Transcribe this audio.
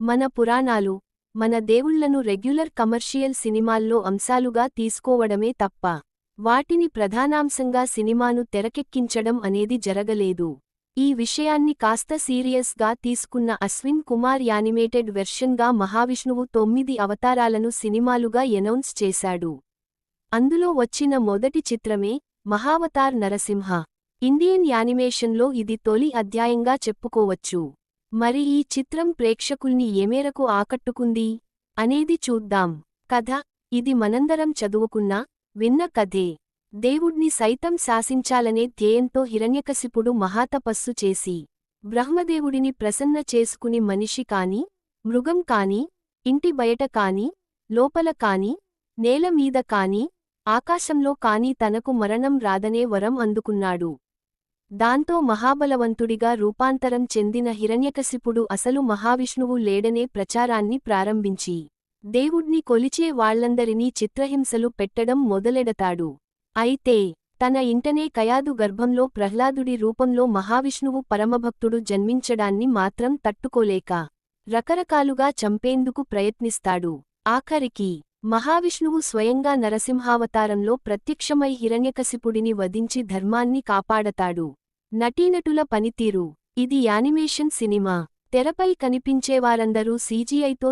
మన పురాణాలు, మన దేవుళ్లను రెగ్యులర్ కమర్షియల్ సినిమాల్లో అంశాలుగా తీసుకోవడమే తప్ప, వాటిని ప్రధానాంశంగా సినిమాను తెరకెక్కించడం అనేది జరగలేదు. ఈ విషయాన్ని కాస్త సీరియస్ గా తీసుకున్న అశ్విన్ కుమార్ యానిమేటెడ్ వెర్షన్గా మహావిష్ణువు 9 అవతారాలను సినిమాలుగా ఎనౌన్స్ చేశాడు. అందులో వచ్చిన మొదటి చిత్రమే మహావతార్ నరసింహ. ఇండియన్ యానిమేషన్లో ఇది తొలి అధ్యాయంగా చెప్పుకోవచ్చు. మరి ఈ చిత్రం ప్రేక్షకుల్ని ఏమేరకు ఆకట్టుకుంది అనేది చూద్దాం. కథ: ఇది మనందరం చదువుకున్న, విన్న కథే. దేవుడ్ని సైతం శాసించాలనే ధ్యేయంతో హిరణ్యకశిపుడు మహాతపస్సు చేసి, బ్రహ్మదేవుడిని ప్రసన్న చేసుకుని మనిషి కాని, మృగం కాని, ఇంటి బయట కాని, లోపల కాని, నేల మీద కాని, ఆకాశంలో కాని తనకు మరణం రాదనే వరం అందుకున్నాడు. దాంతో మహాబలవంతుడిగా రూపాంతరం చెందిన హిరణ్యకశిపుడు అసలు మహావిష్ణువు లేడనే ప్రచారాన్ని ప్రారంభించి, దేవుడ్ని కొలిచే వాళ్లందరినీ చిత్రహింసలు పెట్టడం మొదలెడతాడు. అయితే తన ఇంటనే కయాదు గర్భంలో ప్రహ్లాదుడి రూపంలో మహావిష్ణువు పరమభక్తుడు జన్మించడాన్ని మాత్రం తట్టుకోలేక రకరకాలుగా చంపేందుకు ప్రయత్నిస్తాడు. ఆఖరికి మహావిష్ణువు స్వయంగా నరసింహావతారంలో ప్రత్యక్షమై హిరణ్యకశిపుడిని వధించి ధర్మాన్ని కాపాడతాడు. నటీనటుల పనితీరు: ఇది యానిమేషన్ సినిమా. తెరపై కనిపించేవారందరూ సీజీఐతో